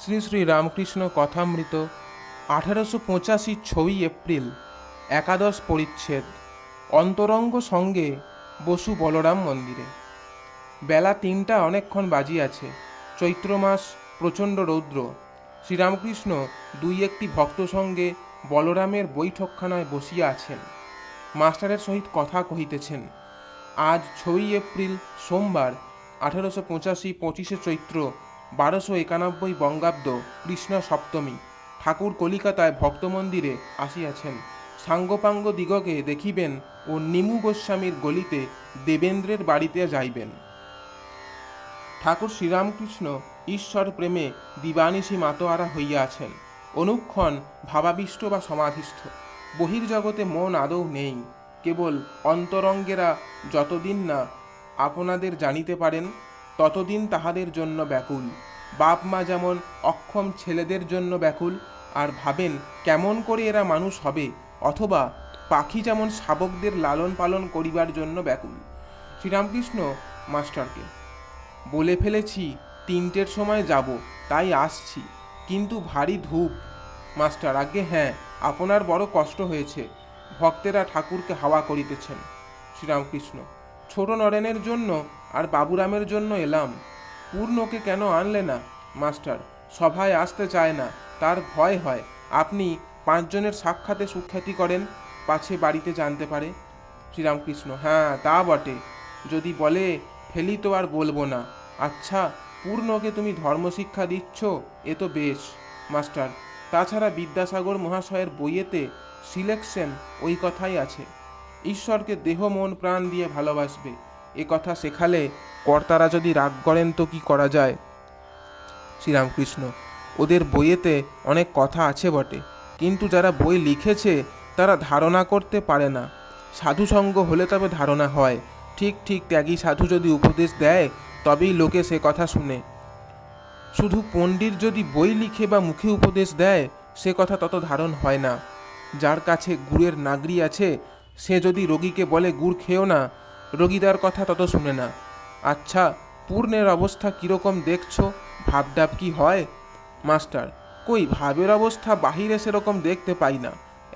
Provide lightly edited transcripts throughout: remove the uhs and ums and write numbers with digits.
Shri Shri Ramakrishna Kathamrita 1885 6 April একাদশ পরিচ্ছেদ অন্তরঙ্গ সঙ্গে বসু বলরাম মন্দিরে। বেলা 3টা অনেকক্ষণ বাজিয়াছে। চৈত্র মাস, প্রচণ্ড রৌদ্র। শ্রীরামকৃষ্ণ দুই একটি ভক্ত সঙ্গে বলরামের বৈঠকখানায় বসিয়া আছেন, মাস্টারের সহিত কথা কহিতেছেন। আজ 6 এপ্রিল সোমবার, 1885 25 চৈত্র 1291 বঙ্গাব্দ, কৃষ্ণ সপ্তমী। ঠাকুর কলিকাতায় ভক্তমন্দিরে আসিয়াছেন। সাঙ্গপাঙ্গ দিগকে দেখিবেন ও নিমু গোস্বামীর গলিতে দেবেন্দ্রের বাড়িতে যাইবেন। ঠাকুর শ্রীরামকৃষ্ণ ঈশ্বর প্রেমে দিবানিশি মাতোয়ারা হইয়া আছেন। অনুক্ষণ ভাবাবিষ্ট বা সমাধিস্থ। বহির্জগতে মন আদৌ নেই। কেবল অন্তরঙ্গেরা যতদিন না আপনাদের জানিতে পারেন, ততদিন তাহাদের জন্য ব্যাকুল। বাপ মা যেমন অক্ষম ছেলেদের জন্য ব্যাকুল, আর ভাবেন কেমন করে এরা মানুষ হবে, অথবা পাখি যেমন শাবকদের লালন পালন করিবার জন্য ব্যাকুল। শ্রীরামকৃষ্ণ মাস্টারকে বলে ফেলেছি 3টের সময় যাব, তাই আসছি, কিন্তু ভারী ধূপ। মাস্টার: আজ্ঞে হ্যাঁ, আপনার বড় কষ্ট হয়েছে। ভক্তেরা ঠাকুরকে হাওয়া করিতেছেন। শ্রীরামকৃষ্ণ: ছোট নরেনের জন্য আর বাবুরামের জন্য এলাম। পূর্ণকে কেন আনলে না? মাস্টার: সভায় আসতে চায় না, তার ভয় হয় আপনি 5 জনের সাক্ষাতে সুখ্যাতি করেন, পাছে বাড়িতে জানতে পারে। শ্রীরামকৃষ্ণ: হ্যাঁ, তা বটে। যদি বলে ফেলি তো আর বলবো না। আচ্ছা, পূর্ণকে তুমি ধর্মশিক্ষা দিচ্ছ, এ তো বেশ। মাস্টার: তাছাড়া বিদ্যাসাগর মহাশয়ের বইয়েতে সিলেকশন ওই কথাই আছে, ঈশ্বরকে দেহ মন প্রাণ দিয়ে ভালোবাসবে। এ কথা শেখালে কর্তারা যদি রাগ করেন তো কি করা যায়? শ্রীরামকৃষ্ণ: ওদের বইয়েতে অনেক কথা আছে বটে, কিন্তু যারা বই লিখেছে তারা ধারণা করতে পারে না। সাধুসঙ্গ হলে তবে ধারণা হয়। ঠিক ঠিক ত্যাগী সাধু যদি উপদেশ দেয়, তবেই লোকে সে কথা শুনে। শুধু পণ্ডিত যদি বই লিখে বা মুখে উপদেশ দেয়, সে কথা তত ধারণ হয় না। যার কাছে গুড়ের নাগরি আছে, সে যদি রোগীকে বলে গুড় খেও না, রোগী তার কথা তত শুনে না। আচ্ছা, পূর্ণের অবস্থা কীরকম দেখছো? ভাবডাব কি হয়? মাস্টার: কই, ভাবের অবস্থা বাহিরে সেরকম দেখতে পাই না।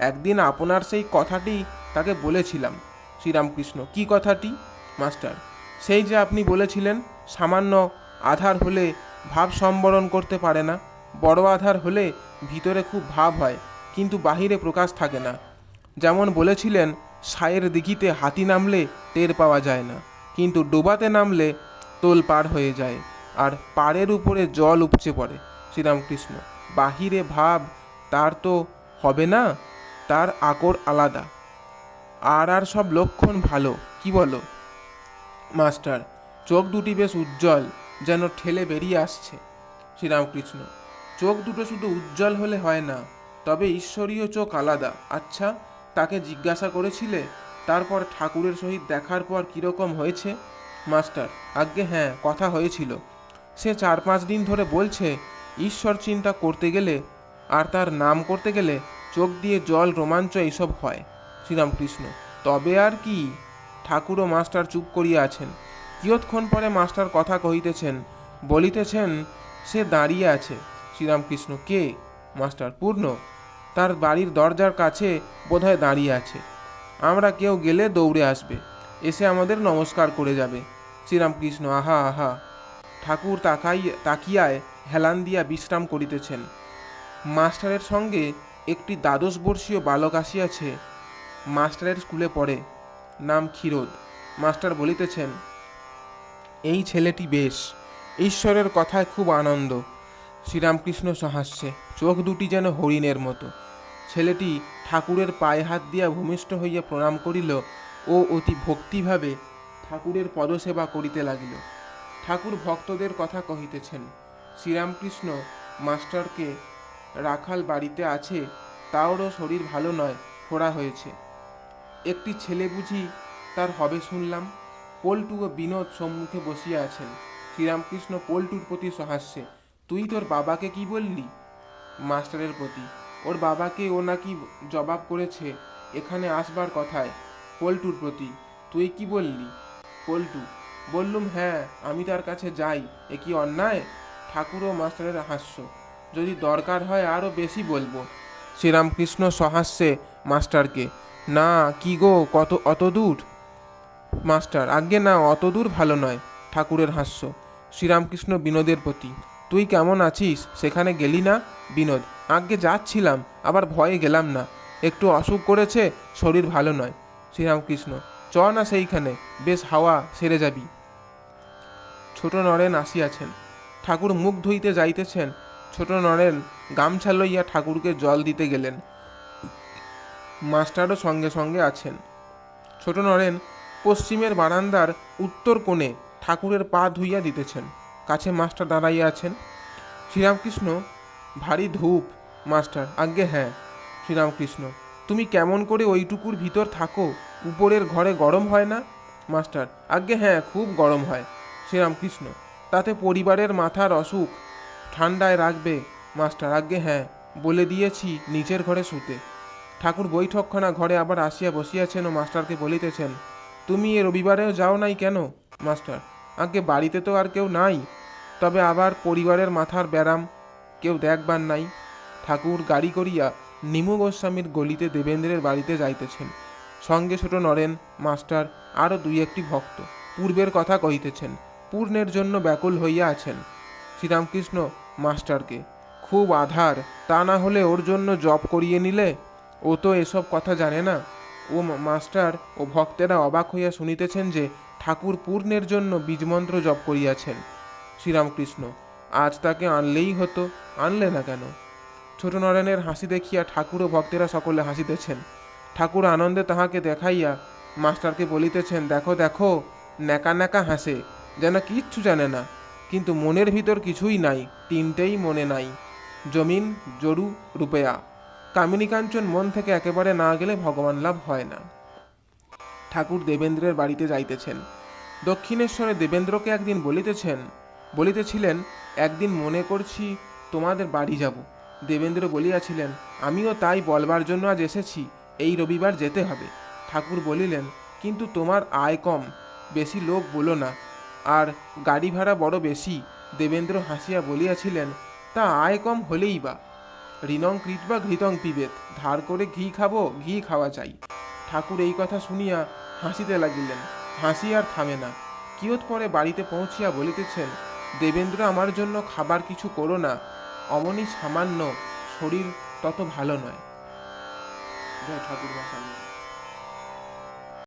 একদিন আপনার সেই কথাটি তাকে বলেছিলাম। শ্রীরামকৃষ্ণ: কি কথাটি? মাস্টার: সেই যে আপনি বলেছিলেন সামান্য আধার হলে ভাব সম্বরণ করতে পারে না, বড় আধার হলে ভিতরে খুব ভাব হয়, কিন্তু বাহিরে প্রকাশ থাকে না। যেমন বলেছিলেন সায়ের দিঘিতে হাতি নামলে টের পাওয়া যায় না, কিন্তু ডোবাতে নামলে তোল পার হয়ে যায়, আর পাড়ের উপরে জল উপচে পড়ে। শ্রীরামকৃষ্ণ: বাহিরে ভাব তার তো হবে না, তার আকর আলাদা। আর সব লক্ষণ ভালো, কি বলো? মাস্টার: চোখ দুটি বেশ উজ্জ্বল, যেন ঠেলে বেরিয়ে আসছে। শ্রীরামকৃষ্ণ: চোখ দুটো শুধু উজ্জ্বল হলে হয় না, তবে ঈশ্বরীয় চোখ আলাদা। আচ্ছা, তাকে জিজ্ঞাসা করেছিলে তারপর ঠাকুরের সহিত দেখার পর কীরকম হয়েছে? মাস্টার: আজ্ঞে হ্যাঁ, কথা হয়েছিল। সে 4-5 দিন ধরে বলছে ঈশ্বর চিন্তা করতে গেলে আর তার নাম করতে গেলে চোখ দিয়ে জল, রোমাঞ্চ এইসব হয়। শ্রীরামকৃষ্ণ: তবে আর কি? ঠাকুর ও মাস্টার চুপ করিয়া আছেন। কিয়ৎক্ষণ পরে মাস্টার কথা কহিতেছেন, বলিতেছেন সে দাঁড়িয়ে আছে। শ্রীরামকৃষ্ণ: কে? মাস্টার: পূর্ণ। তার বাড়ির দরজার কাছে বোধহয় দাঁড়িয়ে আছে। আমরা কেউ গেলে দৌড়ে আসবে, এসে আমাদের নমস্কার করে যাবে। শ্রীরামকৃষ্ণ: আহা আহা। ঠাকুর তাকিয়ায় হেলান দিয়া বিশ্রাম করিতেছেন। মাস্টারের সঙ্গে একটি 12 বর্ষীয় বালক আসিয়াছে। মাস্টারের স্কুলে পড়ে, নাম ক্ষীরোদ। মাস্টার বলিতেছেন, এই ছেলেটি বেশ, ঈশ্বরের কথায় খুব আনন্দ। শ্রীরামকৃষ্ণ সহাস্যে, চোখ দুটি যেন হরিণের মতো। ছেলেটি ঠাকুরের পায়ে হাত দিয়া ভূমিষ্ঠ হইয়া প্রণাম করিল ও অতি ভক্তিভাবে ঠাকুরের পদসেবা করিতে লাগিল। ঠাকুর ভক্তদের কথা কহিতেছেন। শ্রীরামকৃষ্ণ মাস্টারকে রাখাল বাড়িতে আছে, তাওরও শরীর ভালো নয়, ফোড়া হয়েছে। একটি ছেলে বুঝি তার হবে শুনলাম। পল্টু ও বিনোদ সম্মুখে বসিয়া আছেন। শ্রীরামকৃষ্ণ পল্টুর প্রতি সহাস্যে, তুই তোর বাবাকে কি বললি? মাস্টারের প্রতি, ওর বাবাকে ও নাকি জবাব করেছে এখানে আসবার কথায়। পল্টুর প্রতি, তুই কি বললি? পল্টু: বললুম হ্যাঁ, আমি তার কাছে যাই, এ কি অন্যায়? ঠাকুর ও মাস্টারের হাস্য। যদি দরকার হয় আরও বেশি বলবো। শ্রীরামকৃষ্ণ সহাস্যে মাস্টারকে, না কি গো, কত অত দূর? মাস্টার, আজ্ঞে না, অত দূর ভালো নয়। ঠাকুরের হাস্য। শ্রীরামকৃষ্ণ বিনোদের প্রতি, তুই কেমন আছিস? সেখানে গেলি না? বিনোদ, আজ্ঞে যাচ্ছিলাম, আবার ভয়ে গেলাম না, একটু অসুখ করেছে, শরীর ভালো নয়। শ্রীরামকৃষ্ণ, চ না সেইখানে, বেশ হাওয়া, সেরে যাবি। ছোট নরেন আসিয়াছেন। ঠাকুর মুখ ধুইতে যাইতেছেন। ছোট নরেন গামছা লইয়া ঠাকুরকে জল দিতে গেলেন। মাস্টারও সঙ্গে সঙ্গে আছেন। ছোট নরেন পশ্চিমের বারান্দার উত্তর কোণে ঠাকুরের পা ধুইয়া দিতেছেন। কাছে মাস্টার দাঁড়াইয়া আছেন। শ্রীরামকৃষ্ণ, ভারী ধূপ। মাস্টার, আজ্ঞে হ্যাঁ। শ্রীরামকৃষ্ণ, তুমি কেমন করে ওইটুকুর ভিতর থাকো? উপরের ঘরে গরম হয় না? মাস্টার, আজ্ঞে হ্যাঁ, খুব গরম হয়। শ্রীরামকৃষ্ণ, তাতে পরিবারের মাথার অসুখ, ঠান্ডায় রাখবে। মাস্টার, আজ্ঞে হ্যাঁ, বলে দিয়েছি নিচের ঘরে শুতে। ঠাকুর বৈঠকখানা ঘরে আবার আসিয়া বসিয়াছেন ও মাস্টারকে বলিতেছেন, তুমি এ রবিবারেও যাও নাই কেন? মাস্টার, আজ্ঞে বাড়িতে তো আর কেউ নাই, তবে আবার পরিবারের মাথার ব্যারাম, কেউ দেখবার নাই। ঠাকুর গাড়ি করিয়া নিমু গোস্বামীর গলিতে দেবেন্দ্রের বাড়িতে যাইতেছেন। সঙ্গে ছোট নরেন, মাস্টার, আরও দুই একটি ভক্ত পূর্বের কথা কহিতেছেন, পূর্ণের জন্য ব্যাকুল হইয়া আছেন। শ্রীরামকৃষ্ণ মাস্টারকে, খুব আধার, তা না হলে ওর জন্য জপ করিয়ে নিলে, ও তো এসব কথা জানে না। ও মাস্টার ও ভক্তেরা অবাক হইয়া শুনিতেছেন যে ঠাকুর পূর্ণের জন্য বীজমন্ত্র জপ করিয়াছেন। শ্রীরামকৃষ্ণ, আজ তাকে আনলেই হতো, আনলে না কেন? ছোট নরেনের হাসি দেখিয়া ঠাকুর ও ভক্তেরা সকলে হাসিতেছেন। ঠাকুর আনন্দে তাহাকে দেখাইয়া মাস্টারকে বলিতেছেন, দেখো দেখো, ন্যাকা ন্যাকা হাসে, যেন কিচ্ছু জানে না, কিন্তু মনের ভিতর কিছুই নাই, তিনটেই মনে নাই, জমিন, জরু, রুপেয়া। কামিনী কাঞ্চন মন থেকে একেবারে না গেলে ভগবান লাভ হয় না। ঠাকুর দেবেন্দ্রের বাড়িতে যাইতেছেন। দক্ষিণেশ্বরে দেবেন্দ্রকে একদিন বলিতেছিলেন, একদিন মনে করছি তোমাদের বাড়ি যাব। দেবেন্দ্র বলিয়াছিলেন, আমিও তাই বলবার জন্য আজ এসেছি, এই রবিবার যেতে হবে। ঠাকুর বলিলেন, কিন্তু তোমার আয় কম, বেশি লোক বলো না, আর গাড়ি ভাড়া বড় বেশি। দেবেন্দ্র হাসিয়া বলিয়াছিলেন, তা আয় কম হলেই বা, ঋণং কৃত্বা ঘৃতং পিবেত, ধার করে ঘি খাবো, ঘি খাওয়া চাই। ঠাকুর এই কথা শুনিয়া হাসিতে লাগিলেন। হাসি আর থামে না। কিয়ৎ পরে বাড়িতে পৌঁছিয়া বলিতেছেন, দেবেন্দ্র, আমার জন্য খাবার কিছু করো না, অমনি সামান্য, শরীর তত ভালো নয়। জয় ঠাকুর মশাই।